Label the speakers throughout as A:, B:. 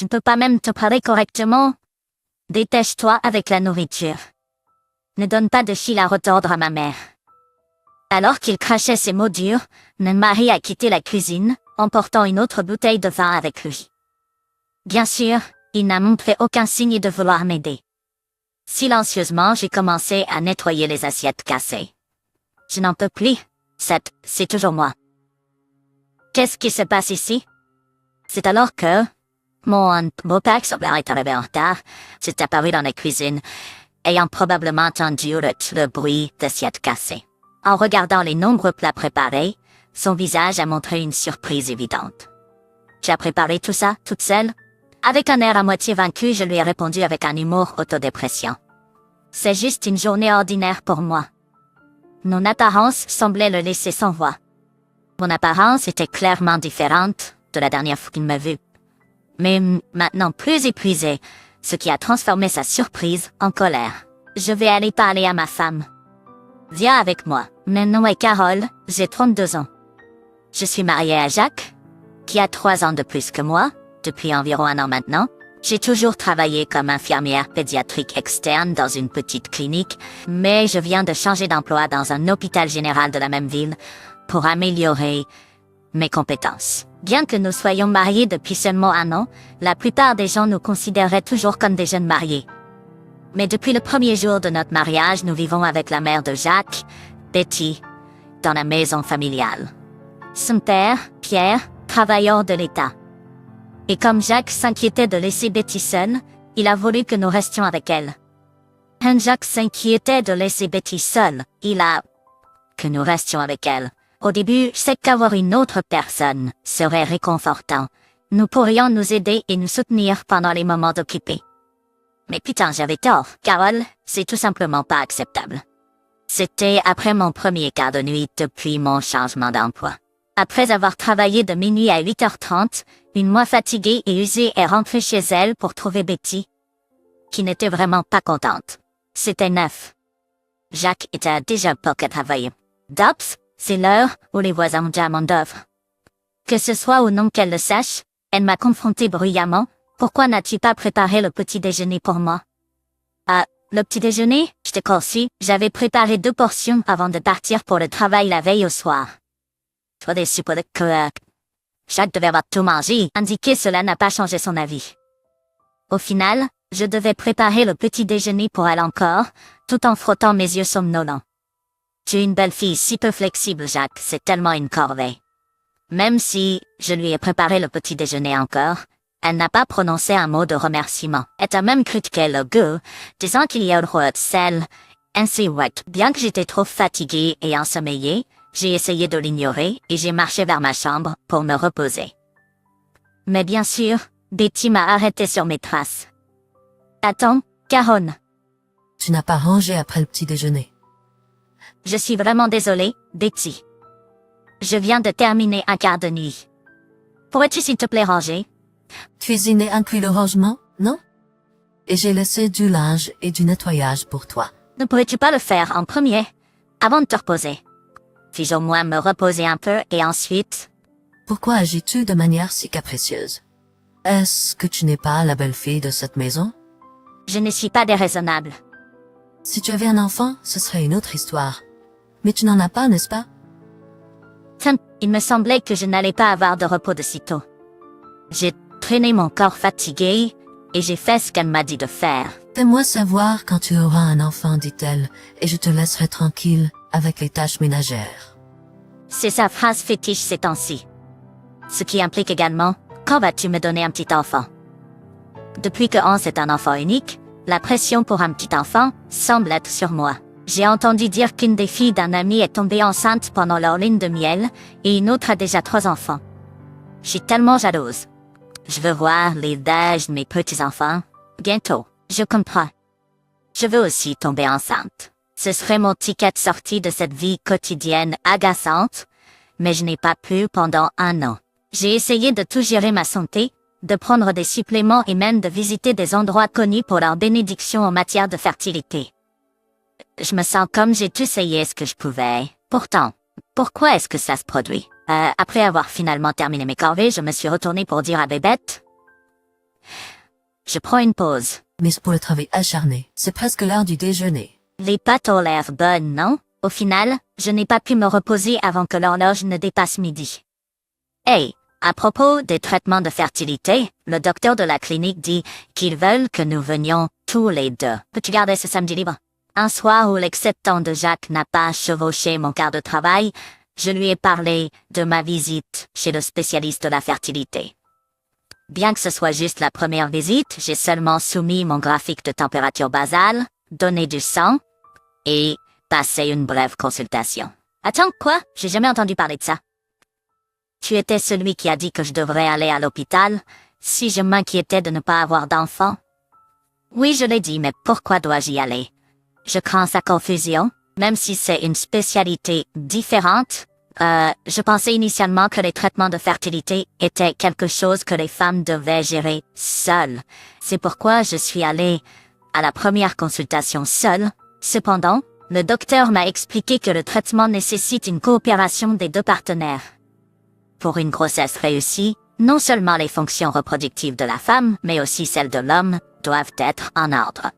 A: Tu ne peux pas même te parler correctement? Dépêche-toi avec la nourriture. Ne donne pas de fil à retordre à ma mère. » Alors qu'il crachait ces mots durs, mon mari a quitté la cuisine, emportant une autre bouteille de vin avec lui. Bien sûr, il n'a montré aucun signe de vouloir m'aider. Silencieusement, j'ai commencé à nettoyer les assiettes cassées. Je n'en peux plus. C'est toujours moi. Qu'est-ce qui se passe ici? C'est alors que mon beau-père est arrivé en retard, s'est apparu dans la cuisine, ayant probablement entendu le bruit d'assiettes cassées. En regardant les nombreux plats préparés, son visage a montré une surprise évidente. « Tu as préparé tout ça, toute seule? » Avec un air à moitié vaincu, je lui ai répondu avec un humour autodépression. « C'est juste une journée ordinaire pour moi. » Mon apparence semblait le laisser sans voix. Mon apparence était clairement différente de la dernière fois qu'il m'a vu. Mais maintenant plus épuisée, ce qui a transformé sa surprise en colère. « Je vais aller parler à ma femme. » « Viens avec moi. Mon nom est Carole, j'ai 32 ans. Je suis mariée à Jacques, qui a 3 ans de plus que moi, depuis environ 1 an maintenant. J'ai toujours travaillé comme infirmière pédiatrique externe dans une petite clinique, mais je viens de changer d'emploi dans un hôpital général de la même ville pour améliorer mes compétences. Bien que nous soyons mariés depuis seulement 1 an, la plupart des gens nous considéraient toujours comme des jeunes mariés. Mais depuis le premier jour de notre mariage, nous vivons avec la mère de Jacques, Betty, dans la maison familiale. Son père, Pierre, travailleur de l'État. Et comme Jacques s'inquiétait de laisser Betty seule, il a voulu que nous restions avec elle. Quand Jacques s'inquiétait de laisser Betty seule, il a que nous restions avec elle. Au début, je sais qu'avoir une autre personne serait réconfortant. Nous pourrions nous aider et nous soutenir pendant les moments occupés. Mais putain, j'avais tort. Carole, c'est tout simplement pas acceptable. C'était après mon premier quart de nuit depuis mon changement d'emploi. Après avoir travaillé de minuit à 8h30, une moi fatiguée et usée est rentrée chez elle pour trouver Betty, qui n'était vraiment pas contente. C'était 9. Jacques était déjà pas qu'à travailler. Dops, c'est l'heure où les voisins ont déjà mon d'œuvre. Que ce soit ou non qu'elle le sache, elle m'a confrontée bruyamment. Pourquoi n'as-tu pas préparé le petit déjeuner pour moi? Ah, le petit déjeuner? Je te conçus, j'avais préparé 2 portions avant de partir pour le travail la veille au soir. Toi des supposés que Jacques devait avoir tout mangé, indiqué cela n'a pas changé son avis. Au final, je devais préparer le petit déjeuner pour elle encore, tout en frottant mes yeux somnolents. Tu es une belle fille si peu flexible, Jacques, c'est tellement une corvée. Même si je lui ai préparé le petit déjeuner encore, elle n'a pas prononcé un mot de remerciement. Elle a même critiqué le goût, disant qu'il y a trop de sel, ainsi ouais. Bien que j'étais trop fatiguée et ensommeillée, j'ai essayé de l'ignorer et j'ai marché vers ma chambre pour me reposer. Mais bien sûr, Betty m'a arrêté sur mes traces. Attends, Caron.
B: Tu n'as pas rangé après le petit déjeuner.
A: Je suis vraiment désolée, Betty. Je viens de terminer un quart de nuit. Pourrais-tu s'il te plaît ranger?
B: Cuisiner inclut le rangement, non? Et j'ai laissé du linge et du nettoyage pour toi.
A: Ne pourrais-tu pas le faire en premier, avant de te reposer? Puis-je au moins me reposer un peu et ensuite...
B: Pourquoi agis-tu de manière si capricieuse? Est-ce que tu n'es pas la belle-fille de cette maison?
A: Je ne suis pas déraisonnable.
B: Si tu avais un enfant, ce serait une autre histoire. Mais tu n'en as pas, n'est-ce pas?
A: Il me semblait que je n'allais pas avoir de repos de sitôt. J'ai traîné mon corps fatigué et j'ai fait ce qu'elle m'a dit de faire.
B: Fais-moi savoir quand tu auras un enfant, dit-elle, et je te laisserai tranquille avec les tâches ménagères.
A: C'est sa phrase fétiche ces temps-ci. Ce qui implique également, quand vas-tu me donner un petit enfant? Depuis que Hans est un enfant unique, la pression pour un petit enfant semble être sur moi. J'ai entendu dire qu'une des filles d'un ami est tombée enceinte pendant leur lune de miel et une autre a déjà 3 enfants. Je suis tellement jalouse. Je veux voir les âges de mes petits-enfants. Bientôt, je comprends. Je veux aussi tomber enceinte. Ce serait mon ticket de sortie de cette vie quotidienne agaçante, mais je n'ai pas pu pendant 1 an. J'ai essayé de tout gérer ma santé, de prendre des suppléments et même de visiter des endroits connus pour leur bénédiction en matière de fertilité. Je me sens comme j'ai tout essayé ce que je pouvais. Pourtant, pourquoi est-ce que ça se produit? Après avoir finalement terminé mes corvées, je me suis retournée pour dire à Bébête: Je prends une pause.
B: Mais pour le travail acharné, c'est presque l'heure du déjeuner.
A: Les pâtes ont l'air bonnes, non? Au final, je n'ai pas pu me reposer avant que l'horloge ne dépasse midi. Hey, à propos des traitements de fertilité, le docteur de la clinique dit qu'ils veulent que nous venions tous les deux. Peux-tu garder ce samedi libre? Un soir où l'acceptant de Jacques n'a pas chevauché mon quart de travail, je lui ai parlé de ma visite chez le spécialiste de la fertilité. Bien que ce soit juste la première visite, j'ai seulement soumis mon graphique de température basale, donné du sang et passé une brève consultation. Attends, quoi? J'ai jamais entendu parler de ça. Tu étais celui qui a dit que je devrais aller à l'hôpital si je m'inquiétais de ne pas avoir d'enfant. Oui, je l'ai dit, mais pourquoi dois-je y aller? Je crains sa confusion, même si c'est une spécialité différente. Je pensais initialement que les traitements de fertilité étaient quelque chose que les femmes devaient gérer seules. C'est pourquoi je suis allée à la première consultation seule. Cependant, le docteur m'a expliqué que le traitement nécessite une coopération des deux partenaires. Pour une grossesse réussie, non seulement les fonctions reproductives de la femme, mais aussi celles de l'homme, doivent être en ordre.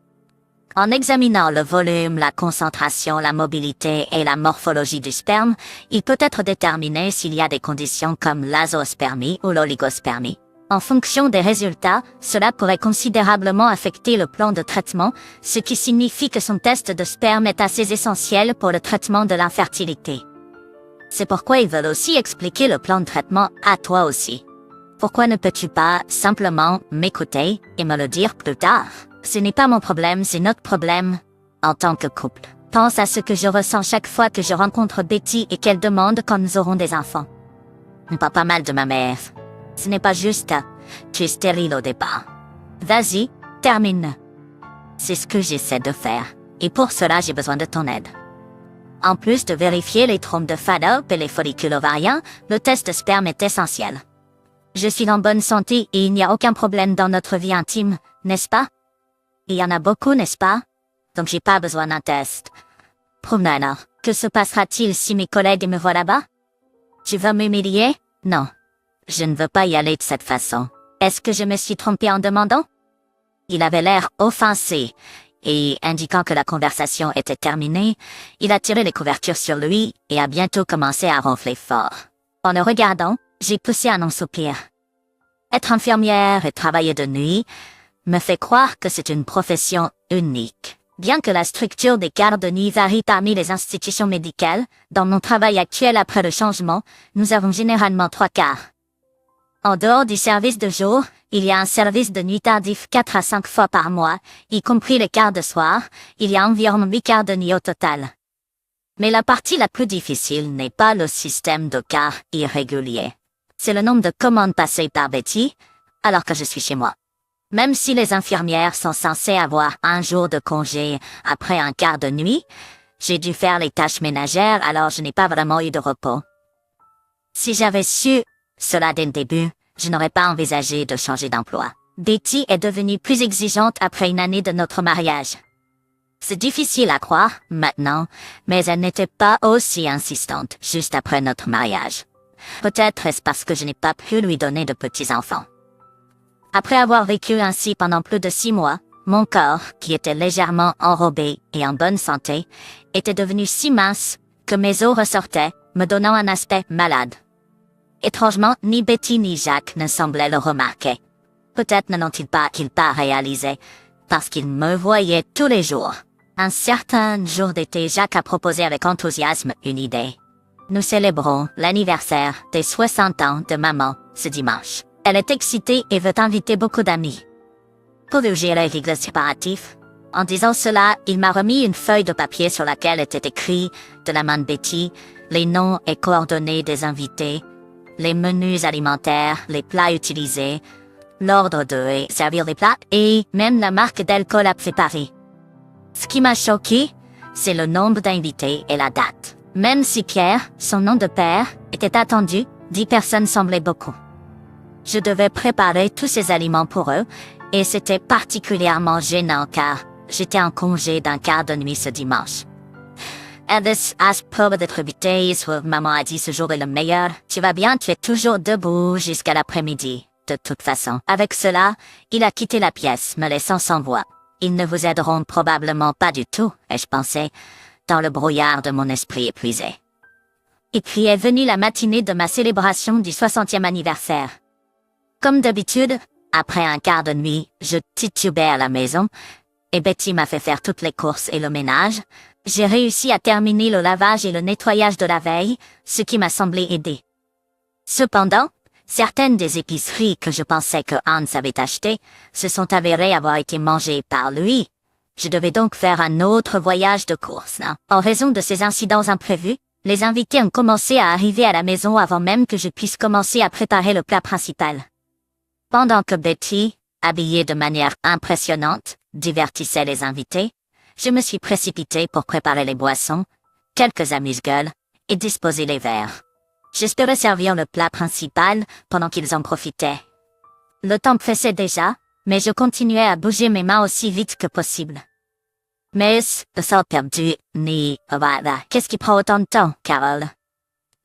A: En examinant le volume, la concentration, la mobilité et la morphologie du sperme, il peut être déterminé s'il y a des conditions comme l'azospermie ou l'oligospermie. En fonction des résultats, cela pourrait considérablement affecter le plan de traitement, ce qui signifie que son test de sperme est assez essentiel pour le traitement de l'infertilité. C'est pourquoi ils veulent aussi expliquer le plan de traitement à toi aussi. Pourquoi ne peux-tu pas simplement m'écouter et me le dire plus tard? Ce n'est pas mon problème, c'est notre problème en tant que couple. Pense à ce que je ressens chaque fois que je rencontre Betty et qu'elle demande quand nous aurons des enfants. On parle pas mal de ma mère. Ce n'est pas juste, tu es stérile au départ. Vas-y, termine. C'est ce que j'essaie de faire. Et pour cela, j'ai besoin de ton aide. En plus de vérifier les trompes de Fallope et les follicules ovariens, le test de sperme est essentiel. Je suis en bonne santé et il n'y a aucun problème dans notre vie intime, n'est-ce pas? Il y en a beaucoup, n'est-ce pas? Donc j'ai pas besoin d'un test. Promenons alors. Que se passera-t-il si mes collègues me voient là-bas? Tu veux m'humilier? Non. Je ne veux pas y aller de cette façon. Est-ce que je me suis trompée en demandant? Il avait l'air offensé, et indiquant que la conversation était terminée, il a tiré les couvertures sur lui et a bientôt commencé à ronfler fort. En le regardant, j'ai poussé un long soupir. Être infirmière et travailler de nuit me fait croire que c'est une profession unique. Bien que la structure des quarts de nuit varie parmi les institutions médicales, dans mon travail actuel après le changement, nous avons généralement 3 quarts. En dehors du service de jour, il y a un service de nuit tardif 4 à 5 fois par mois, y compris les quarts de soir, il y a environ 8 quarts de nuit au total. Mais la partie la plus difficile n'est pas le système de quarts irréguliers. C'est le nombre de commandes passées par Betty, alors que je suis chez moi. Même si les infirmières sont censées avoir un jour de congé après un quart de nuit, j'ai dû faire les tâches ménagères alors je n'ai pas vraiment eu de repos. Si j'avais su cela dès le début, je n'aurais pas envisagé de changer d'emploi. Betty est devenue plus exigeante après une année de notre mariage. C'est difficile à croire, maintenant, mais elle n'était pas aussi insistante juste après notre mariage. Peut-être est-ce parce que je n'ai pas pu lui donner de petits-enfants. Après avoir vécu ainsi pendant plus de 6 mois, mon corps, qui était légèrement enrobé et en bonne santé, était devenu si mince que mes os ressortaient, me donnant un aspect malade. Étrangement, ni Betty ni Jacques ne semblaient le remarquer. Peut-être ne l'ont-ils pas réalisé, parce qu'ils me voyaient tous les jours. Un certain jour d'été, Jacques a proposé avec enthousiasme une idée. Nous célébrons l'anniversaire des 60 ans de maman ce dimanche. Elle est excitée et veut inviter beaucoup d'amis. Pouvez-vous gérer les règles séparatives? En disant cela, il m'a remis une feuille de papier sur laquelle était écrit, de la main de Betty, les noms et coordonnées des invités, les menus alimentaires, les plats utilisés, l'ordre de servir les plats et même la marque d'alcool à préparer. Ce qui m'a choqué, c'est le nombre d'invités et la date. Même si Pierre, son nom de père, était attendu, 10 personnes semblaient beaucoup. Je devais préparer tous ces aliments pour eux, et c'était particulièrement gênant car j'étais en congé d'un quart de nuit ce dimanche. Alice, à propos d'être invitée, maman a dit ce jour est le meilleur. Tu vas bien, tu es toujours debout jusqu'à l'après-midi. De toute façon, avec cela, il a quitté la pièce, me laissant sans voix. Ils ne vous aideront probablement pas du tout, ai-je pensé, dans le brouillard de mon esprit épuisé. Et puis est venue la matinée de ma célébration du 60e anniversaire. Comme d'habitude, après un quart de nuit, je titubais à la maison, et Betty m'a fait faire toutes les courses et le ménage. J'ai réussi à terminer le lavage et le nettoyage de la veille, ce qui m'a semblé aider. Cependant, certaines des épiceries que je pensais que Hans avait achetées se sont avérées avoir été mangées par lui. Je devais donc faire un autre voyage de course. En raison de ces incidents imprévus, les invités ont commencé à arriver à la maison avant même que je puisse commencer à préparer le plat principal. Pendant que Betty, habillée de manière impressionnante, divertissait les invités, je me suis précipitée pour préparer les boissons, quelques amuse-gueules, et disposer les verres. J'espérais servir le plat principal pendant qu'ils en profitaient. Le temps pressait déjà, mais je continuais à bouger mes mains aussi vite que possible. Mais, le sort perdu, voilà. Qu'est-ce qui prend autant de temps, Carole?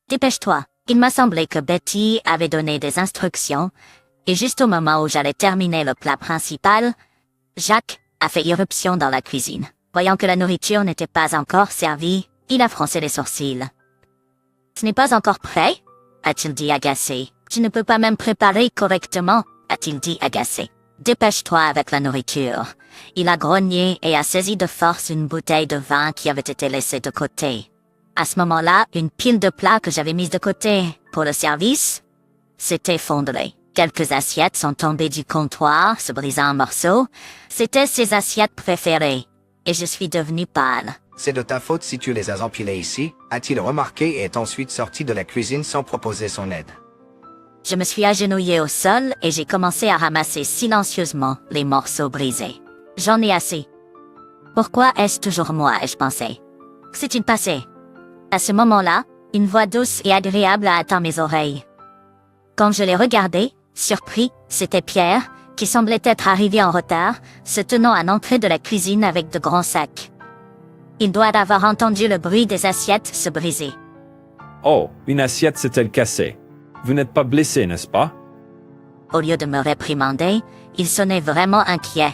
A: Dépêche-toi. Il m'a semblé que Betty avait donné des instructions, et juste au moment où j'allais terminer le plat principal, Jacques a fait irruption dans la cuisine. Voyant que la nourriture n'était pas encore servie, il a froncé les sourcils. « Ce n'est pas encore prêt ?» a-t-il dit agacé. « Tu ne peux pas même préparer correctement ?» a-t-il dit agacé. « Dépêche-toi avec la nourriture. » Il a grogné et a saisi de force une bouteille de vin qui avait été laissée de côté. À ce moment-là, une pile de plats que j'avais mise de côté pour le service s'est effondrée. Quelques assiettes sont tombées du comptoir, se brisant en morceaux. C'étaient ses assiettes préférées. Et je suis devenue pâle.
C: C'est de ta faute si tu les as empilés ici, a-t-il remarqué et est ensuite sorti de la cuisine sans proposer son aide.
A: Je me suis agenouillée au sol et j'ai commencé à ramasser silencieusement les morceaux brisés. J'en ai assez. Pourquoi est-ce toujours moi, ai-je pensé? Que s'est-il passé? À ce moment-là, une voix douce et agréable a atteint mes oreilles. Quand je l'ai regardé, surpris, c'était Pierre, qui semblait être arrivé en retard, se tenant à l'entrée de la cuisine avec de grands sacs. Il doit avoir entendu le bruit des assiettes se briser.
D: Oh, une assiette s'est-elle cassée? Vous n'êtes pas blessé, n'est-ce pas?
A: Au lieu de me réprimander, il sonnait vraiment inquiet.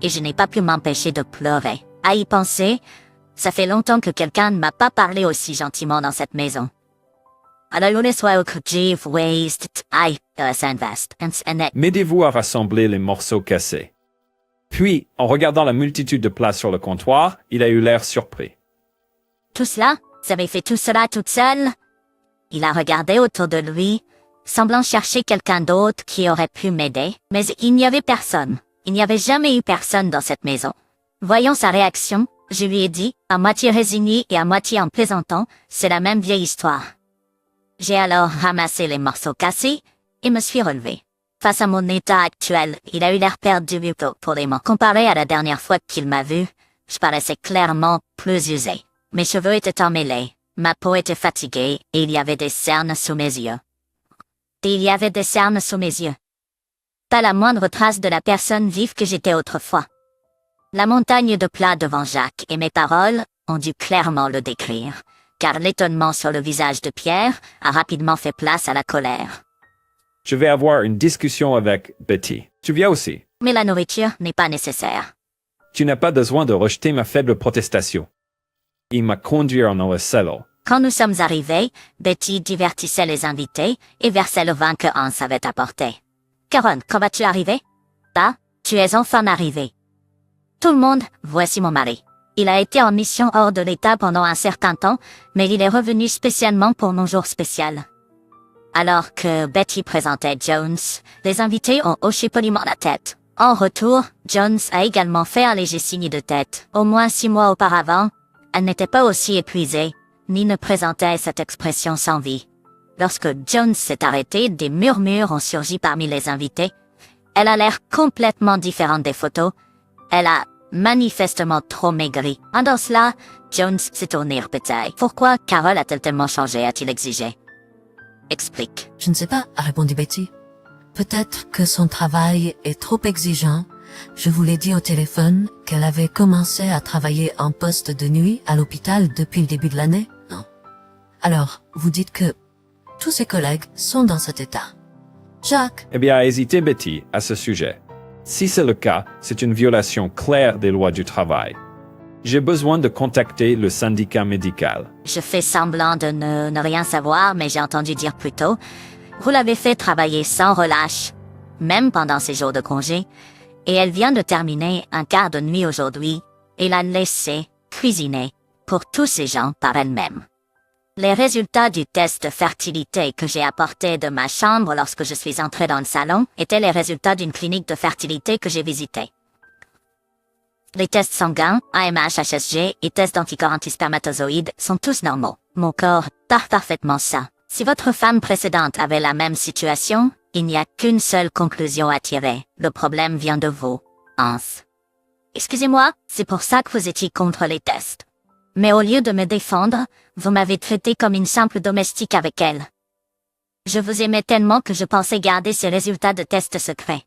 A: Et je n'ai pas pu m'empêcher de pleurer. À y penser, ça fait longtemps que quelqu'un ne m'a pas parlé aussi gentiment dans cette maison.
D: M'aidez-vous à rassembler les morceaux cassés. Puis, en regardant la multitude de plats sur le comptoir, il a eu l'air surpris.
A: Tout cela? Vous avez fait tout cela toute seule? Il a regardé autour de lui, semblant chercher quelqu'un d'autre qui aurait pu m'aider, mais il n'y avait personne. Il n'y avait jamais eu personne dans cette maison. Voyant sa réaction, je lui ai dit, à moitié résigné et à moitié en plaisantant, c'est la même vieille histoire. J'ai alors ramassé les morceaux cassés et me suis relevé. Face à mon état actuel, il a eu l'air perdu pour les mots. Comparé à la dernière fois qu'il m'a vu, je paraissais clairement plus usé. Mes cheveux étaient emmêlés, ma peau était fatiguée et il y avait des cernes sous mes yeux. Pas la moindre trace de la personne vive que j'étais autrefois. La montagne de plats devant Jacques et mes paroles ont dû clairement le décrire, car l'étonnement sur le visage de Pierre a rapidement fait place à la colère.
D: Je vais avoir une discussion avec Betty. Tu viens aussi.
A: Mais la nourriture n'est pas nécessaire.
D: Tu n'as pas besoin de rejeter ma faible protestation. Il m'a conduit en le salon.
A: Quand nous sommes arrivés, Betty divertissait les invités et versait le vin que Hans avait apporté. « Caron, quand vas-tu arriver? »« Ah, tu es enfin arrivé. »« Tout le monde, voici mon mari. Il a été en mission hors de l'État pendant un certain temps, mais il est revenu spécialement pour mon jour spécial. » Alors que Betty présentait Jones, les invités ont hoché poliment la tête. En retour, Jones a également fait un léger signe de tête. Au moins 6 mois auparavant, elle n'était pas aussi épuisée, ni ne présentait cette expression sans vie. Lorsque Jones s'est arrêtée, des murmures ont surgi parmi les invités. Elle a l'air complètement différente des photos. Elle a manifestement trop maigri. Pendant cela, Jones s'est tourné repété. Pourquoi Carole a-t-elle tellement changé, a-t-il exigé? Explique.
B: Je ne sais pas, a répondu Betty. Peut-être que son travail est trop exigeant. Je vous l'ai dit au téléphone qu'elle avait commencé à travailler en poste de nuit à l'hôpital depuis le début de l'année, non? Alors, vous dites que tous ses collègues sont dans cet état. Jacques,
D: Eh bien, hésitez Betty à ce sujet. Si c'est le cas, c'est une violation claire des lois du travail. J'ai besoin de contacter le syndicat médical.
A: Je fais semblant de ne rien savoir, mais j'ai entendu dire plus tôt. Vous l'avez fait travailler sans relâche, même pendant ses jours de congé, et elle vient de terminer un quart de nuit aujourd'hui et l'a laissé cuisiner pour tous ces gens par elle-même. Les résultats du test de fertilité que j'ai apporté de ma chambre lorsque je suis entrée dans le salon étaient les résultats d'une clinique de fertilité que j'ai visitée. Les tests sanguins, AMH, HSG et tests d'anticorps antispermatozoïdes sont tous normaux. Mon corps part parfaitement ça. Si votre femme précédente avait la même situation, il n'y a qu'une seule conclusion à tirer. Le problème vient de vous, Hans. Excusez-moi, c'est pour ça que vous étiez contre les tests. Mais au lieu de me défendre, vous m'avez traité comme une simple domestique avec elle. Je vous aimais tellement que je pensais garder ces résultats de tests secrets.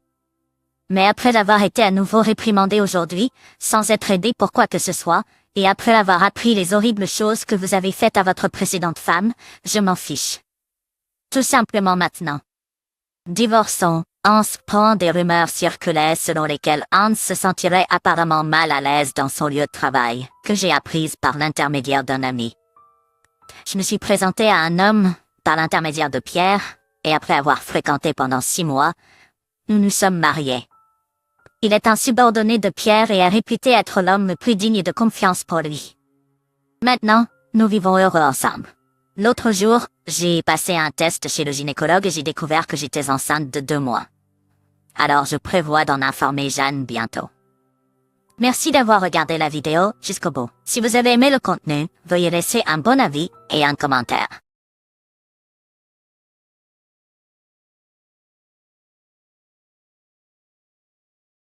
A: Mais après avoir été à nouveau réprimandé aujourd'hui, sans être aidé pour quoi que ce soit, et après avoir appris les horribles choses que vous avez faites à votre précédente femme, je m'en fiche. Tout simplement maintenant. Divorçons. Hans prend des rumeurs circulaient selon lesquelles Hans se sentirait apparemment mal à l'aise dans son lieu de travail, que j'ai apprises par l'intermédiaire d'un ami. Je me suis présentée à un homme, par l'intermédiaire de Pierre, et après avoir fréquenté pendant 6 mois, nous nous sommes mariés. Il est un subordonné de Pierre et est réputé être l'homme le plus digne de confiance pour lui. Maintenant, nous vivons heureux ensemble. L'autre jour, j'ai passé un test chez le gynécologue et j'ai découvert que j'étais enceinte de 2 mois. Alors je prévois d'en informer Jeanne bientôt. Merci d'avoir regardé la vidéo jusqu'au bout. Si vous avez aimé le contenu, veuillez laisser un bon avis et un commentaire.